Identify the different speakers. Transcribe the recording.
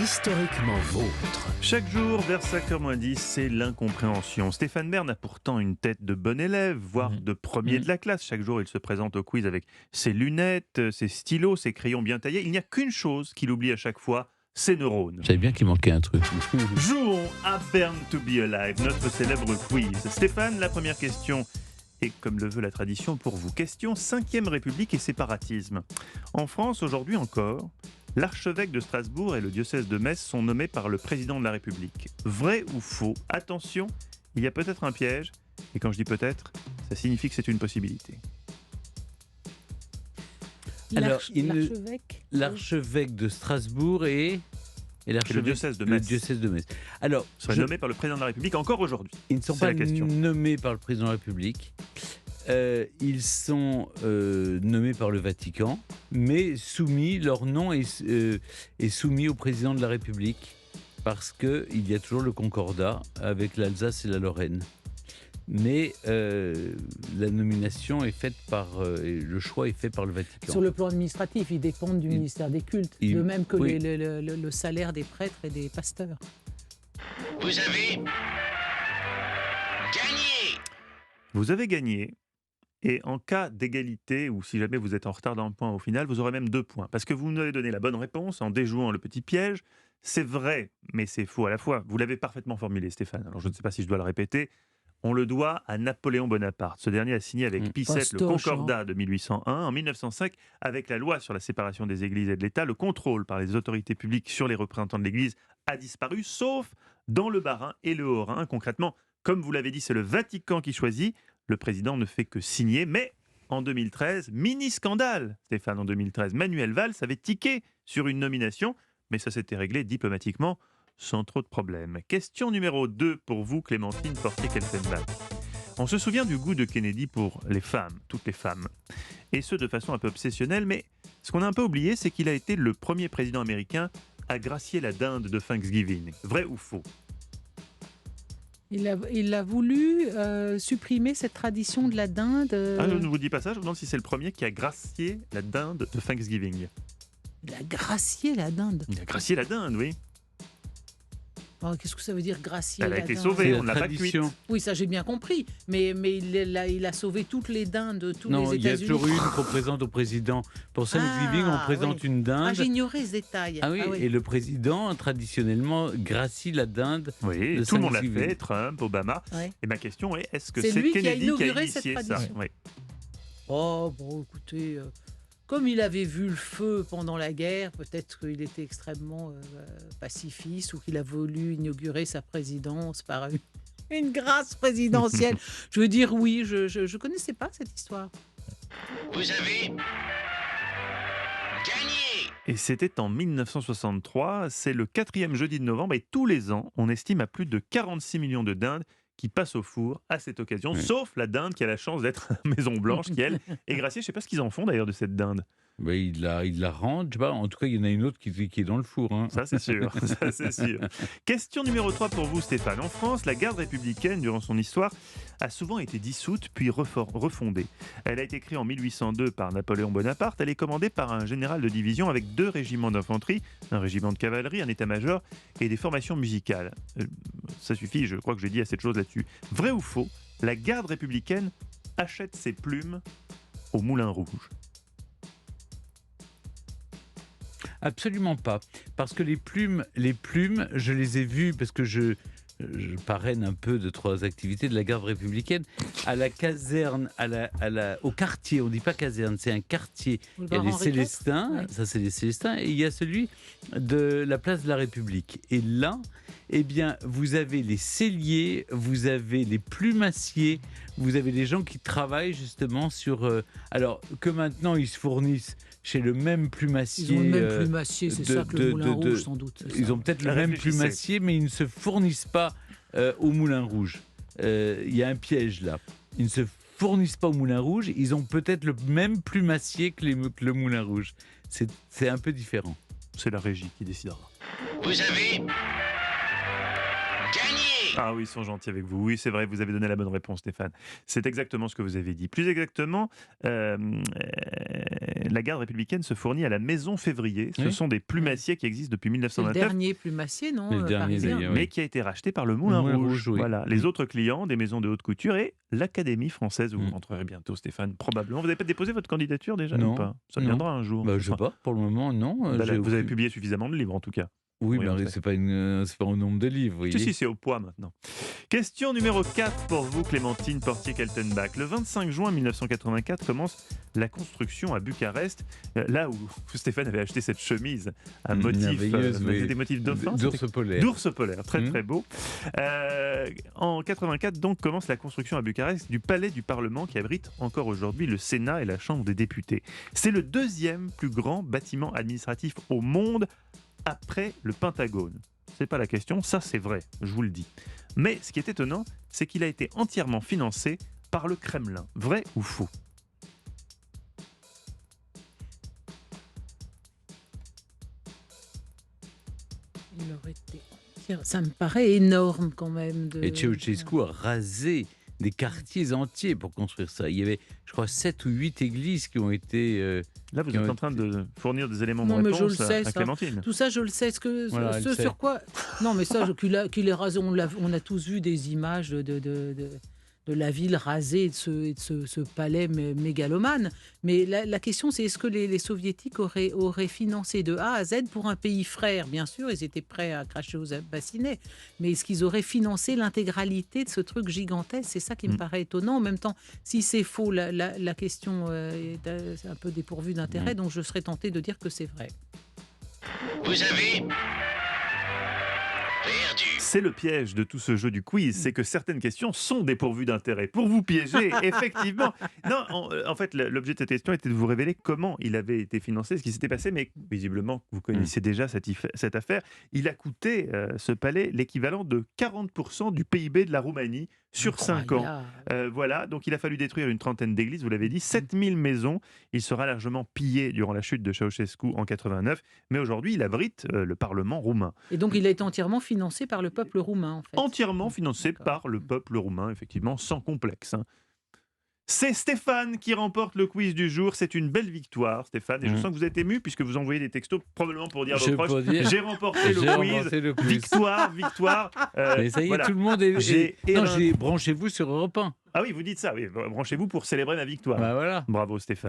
Speaker 1: Historiquement vôtre.
Speaker 2: Chaque jour, vers 5h-10, c'est l'incompréhension. Stéphane Bern a pourtant une tête de bon élève, voire de premier de la classe. Chaque jour, il se présente au quiz avec ses lunettes, ses stylos, ses crayons bien taillés. Il n'y a qu'une chose qu'il oublie à chaque fois, ses neurones.
Speaker 3: Je savais bien qu'il manquait un truc.
Speaker 2: Jouons à Bern to be Alive, notre célèbre quiz. Stéphane, la première question est, comme le veut la tradition, pour vous. Question 5e République et séparatisme. En France, aujourd'hui encore, l'archevêque de Strasbourg et le diocèse de Metz sont nommés par le président de la République. Vrai ou faux? Attention, il y a peut-être un piège. Et quand je dis peut-être, ça signifie que c'est une possibilité.
Speaker 3: Alors,
Speaker 4: L'archevêque
Speaker 3: de Strasbourg et
Speaker 2: le diocèse de Metz.
Speaker 3: Le diocèse de Metz. Alors,
Speaker 2: seraient nommés par le président de la République encore aujourd'hui.
Speaker 3: Ils ne sont pas nommés par le président de la République. Ils sont nommés par le Vatican, mais soumis, leur nom est soumis au président de la République, parce qu'il y a toujours le concordat avec l'Alsace et la Lorraine. Mais la nomination est faite le choix est fait par le Vatican.
Speaker 4: Sur le plan administratif, ils dépendent du ministère des cultes, de même que
Speaker 3: oui.
Speaker 4: le salaire des prêtres et des pasteurs.
Speaker 1: Vous avez gagné.
Speaker 2: Vous avez gagné. Et en cas d'égalité, ou si jamais vous êtes en retard d'un point au final, vous aurez même 2 points. Parce que vous nous avez donné la bonne réponse en déjouant le petit piège. C'est vrai, mais c'est faux à la fois. Vous l'avez parfaitement formulé, Stéphane. Alors je ne sais pas si je dois le répéter. On le doit à Napoléon Bonaparte. Ce dernier a signé avec Pie VII le Concordat de 1801. En 1905, avec la loi sur la séparation des églises et de l'État, le contrôle par les autorités publiques sur les représentants de l'Église a disparu, sauf dans le Bas-Rhin et le Haut-Rhin. Concrètement, comme vous l'avez dit, c'est le Vatican qui choisit. Le président ne fait que signer, mais en 2013, mini-scandale, Stéphane, en 2013, Manuel Valls avait tiqué sur une nomination, mais ça s'était réglé diplomatiquement, sans trop de problèmes. Question numéro 2 pour vous, Clémentine Portier-Kelfenbach. On se souvient du goût de Kennedy pour les femmes, toutes les femmes, et ce de façon un peu obsessionnelle, mais ce qu'on a un peu oublié, c'est qu'il a été le premier président américain à gracier la dinde de Thanksgiving. Vrai ou faux?
Speaker 4: Il a voulu supprimer cette tradition de la dinde.
Speaker 2: Ah, je ne vous dis pas ça, je vous demande si c'est le premier qui a gracié la dinde de Thanksgiving.
Speaker 4: Il a gracié la dinde.
Speaker 2: Il a gracié la dinde, oui.
Speaker 4: Oh, qu'est-ce que ça veut dire gracier
Speaker 2: Elle
Speaker 4: la
Speaker 2: a été
Speaker 4: dinde?
Speaker 2: sauvée, on ne l'a pas cuite.
Speaker 4: Oui, ça j'ai bien compris. Mais il a sauvé toutes les dindes de tous les États-Unis.
Speaker 3: Non, il y a toujours une qu'on présente au président. Pour Thanksgiving, on présente une dinde.
Speaker 4: Ah, j'ignorais ce détail.
Speaker 3: Ah oui, et le président, traditionnellement, gracie la dinde.
Speaker 2: Oui, tout le monde l'a fait, Trump, Obama.
Speaker 4: Ouais.
Speaker 2: Et ma question est, est-ce que
Speaker 4: C'est
Speaker 2: c'est
Speaker 4: lui qui a
Speaker 2: Kennedy qui a
Speaker 4: inauguré
Speaker 2: initié
Speaker 4: cette
Speaker 2: ça?
Speaker 4: tradition.
Speaker 2: Oui.
Speaker 4: Oh, bon, écoutez, comme il avait vu le feu pendant la guerre, peut-être qu'il était extrêmement pacifiste ou qu'il a voulu inaugurer sa présidence par une grâce présidentielle. Je veux dire, oui, je ne connaissais pas cette histoire.
Speaker 1: Vous avez gagné.
Speaker 2: Et c'était en 1963, c'est le 4e jeudi de novembre, et tous les ans, on estime à plus de 46 millions de dindes qui passent au four à cette occasion,
Speaker 3: Oui.
Speaker 2: sauf la dinde qui a la chance d'être à Maison Blanche, qui elle est graciée. Je ne sais pas ce qu'ils en font d'ailleurs de cette dinde.
Speaker 3: Mais il la rend, je sais pas, en tout cas, il y en a une autre qui est dans le four. Hein.
Speaker 2: Ça, c'est sûr. Ça, c'est sûr. Question numéro 3 pour vous, Stéphane. En France, la garde républicaine, durant son histoire, a souvent été dissoute puis refondée. Elle a été créée en 1802 par Napoléon Bonaparte. Elle est commandée par un général de division avec 2 régiments d'infanterie, un régiment de cavalerie, un état-major et des formations musicales. Ça suffit, je crois que j'ai dit assez de choses là-dessus. Vrai ou faux, la garde républicaine achète ses plumes au Moulin Rouge?
Speaker 3: Absolument pas. Parce que les plumes, je les ai vues, parce que je parraine un peu de 3 activités de la garde républicaine, à la caserne, au quartier, on ne dit pas caserne, c'est un quartier. Il y a les Célestins,
Speaker 4: ouais.
Speaker 3: Ça c'est les Célestins, et il y a celui de la place de la République. Et là, eh bien, vous avez les selliers, vous avez les plumassiers, vous avez des gens qui travaillent justement sur... alors que maintenant ils se fournissent chez le même plumassier.
Speaker 4: Ils ont le même plumassier, c'est ça que le Moulin Rouge, sans doute.
Speaker 3: Ils ont peut-être le même plumassier, mais ils ne se fournissent pas au Moulin Rouge. Il y a un piège là. Ils ne se fournissent pas au Moulin Rouge, ils ont peut-être le même plumassier que le Moulin Rouge. C'est un peu différent.
Speaker 2: C'est la régie qui décidera.
Speaker 1: Vous avez Gagné.
Speaker 2: Ah oui, ils sont gentils avec vous. Oui, c'est vrai, vous avez donné la bonne réponse, Stéphane. C'est exactement ce que vous avez dit. Plus exactement, la garde républicaine se fournit à la Maison Février. Ce
Speaker 3: Oui.
Speaker 2: sont des plumassiers qui existent depuis
Speaker 4: C'est le
Speaker 2: 1929,
Speaker 4: dernier plumassier, non
Speaker 3: C'est le dernier,
Speaker 4: parisien.
Speaker 3: d'ailleurs.
Speaker 2: mais
Speaker 3: oui.
Speaker 2: qui a été racheté par le Moulin
Speaker 3: Moulin
Speaker 2: Rouge.
Speaker 3: Rouge, oui.
Speaker 2: Voilà. Les
Speaker 3: Mm.
Speaker 2: autres clients, des maisons de haute couture et l'Académie française, où vous
Speaker 3: Mm.
Speaker 2: rentrerez bientôt, Stéphane, probablement. Vous n'avez pas déposé votre candidature déjà
Speaker 3: Non.
Speaker 2: ou pas? Ça
Speaker 3: Non.
Speaker 2: viendra un jour.
Speaker 3: Bah, je sais pas, pour le moment, non.
Speaker 2: Bah,
Speaker 3: j'ai
Speaker 2: vous avez
Speaker 3: aucune-
Speaker 2: publié suffisamment de livres, en tout cas.
Speaker 3: Oui,
Speaker 2: Oui, on
Speaker 3: mais
Speaker 2: sait.
Speaker 3: c'est pas, c'est pas au nombre de livres, vous voyez.
Speaker 2: Si, c'est au poids maintenant. Question numéro 4 pour vous, Clémentine Portier-Kaltenbach. Le 25 juin 1984 commence la construction à Bucarest, là où Stéphane avait acheté cette chemise à motifs,
Speaker 3: Merveilleuse, oui.
Speaker 2: des motifs dauphins.
Speaker 3: D'ours polaire.
Speaker 2: D'ours polaire, très
Speaker 3: Mm.
Speaker 2: très beau. En 84, donc, commence la construction à Bucarest du Palais du Parlement qui abrite encore aujourd'hui le Sénat et la Chambre des députés. C'est le deuxième plus grand bâtiment administratif au monde après le Pentagone. C'est pas la question, ça c'est vrai, je vous le dis. Mais ce qui est étonnant, c'est qu'il a été entièrement financé par le Kremlin. Vrai ou faux?
Speaker 4: Il aurait été... Ça me paraît énorme quand même.
Speaker 3: Et Ceausescu a rasé des quartiers entiers pour construire ça. Il y avait, je crois, 7 ou 8 églises qui ont été...
Speaker 2: Là, vous
Speaker 3: qui
Speaker 2: êtes
Speaker 3: ont
Speaker 2: en train de fournir des éléments
Speaker 4: Non,
Speaker 2: de
Speaker 4: mais je
Speaker 2: réponse
Speaker 4: le sais,
Speaker 2: à
Speaker 4: ça.
Speaker 2: Clémentine.
Speaker 4: Tout ça, je le sais.
Speaker 3: Voilà,
Speaker 4: Ce
Speaker 3: elle sait.
Speaker 4: sur quoi... Non, mais ça, qu'il est rasé, on a tous vu des images de la ville rasée et de ce palais mégalomane. Mais la question, c'est est-ce que les soviétiques auraient financé de A à Z pour un pays frère? Bien sûr, ils étaient prêts à cracher aux bassinets. Mais est-ce qu'ils auraient financé l'intégralité de ce truc gigantesque? C'est ça qui me paraît étonnant. En même temps, si c'est faux, la question est un peu dépourvue d'intérêt. Donc, je serais tentée de dire que c'est vrai.
Speaker 1: Vous avez perdu.
Speaker 2: C'est le piège de tout ce jeu du quiz, c'est que certaines questions sont dépourvues d'intérêt. Pour vous piéger, effectivement. Non, en fait, l'objet de cette question était de vous révéler comment il avait été financé, ce qui s'était passé, mais visiblement, vous connaissez déjà cette affaire. Il a coûté, ce palais, l'équivalent de 40% du PIB de la Roumanie sur 5 ans.
Speaker 4: Incroyable.
Speaker 2: Voilà, donc il a fallu détruire une trentaine d'églises, vous l'avez dit, 7000 maisons. Il sera largement pillé durant la chute de Ceausescu en 89, mais aujourd'hui, il abrite le Parlement roumain.
Speaker 4: Et donc, il a été entièrement financé par le peuple roumain, en fait.
Speaker 2: Entièrement financé
Speaker 4: D'accord.
Speaker 2: par le peuple roumain, effectivement, sans complexe. C'est Stéphane qui remporte le quiz du jour. C'est une belle victoire, Stéphane. Et je sens que vous êtes ému puisque vous envoyez des textos, probablement pour dire à vos
Speaker 3: Je
Speaker 2: proches,
Speaker 3: peux dire-
Speaker 2: j'ai remporté
Speaker 3: J'ai
Speaker 2: le quiz.
Speaker 3: remporté le quiz.
Speaker 2: Victoire.
Speaker 3: Mais ça y est,
Speaker 2: voilà.
Speaker 3: tout le monde est...
Speaker 2: J'ai
Speaker 3: Non,
Speaker 2: éreinté-
Speaker 3: branchez-vous sur Europe 1.
Speaker 2: Ah oui, vous dites ça, oui. Branchez-vous pour célébrer ma victoire.
Speaker 3: Bah voilà.
Speaker 2: Bravo Stéphane.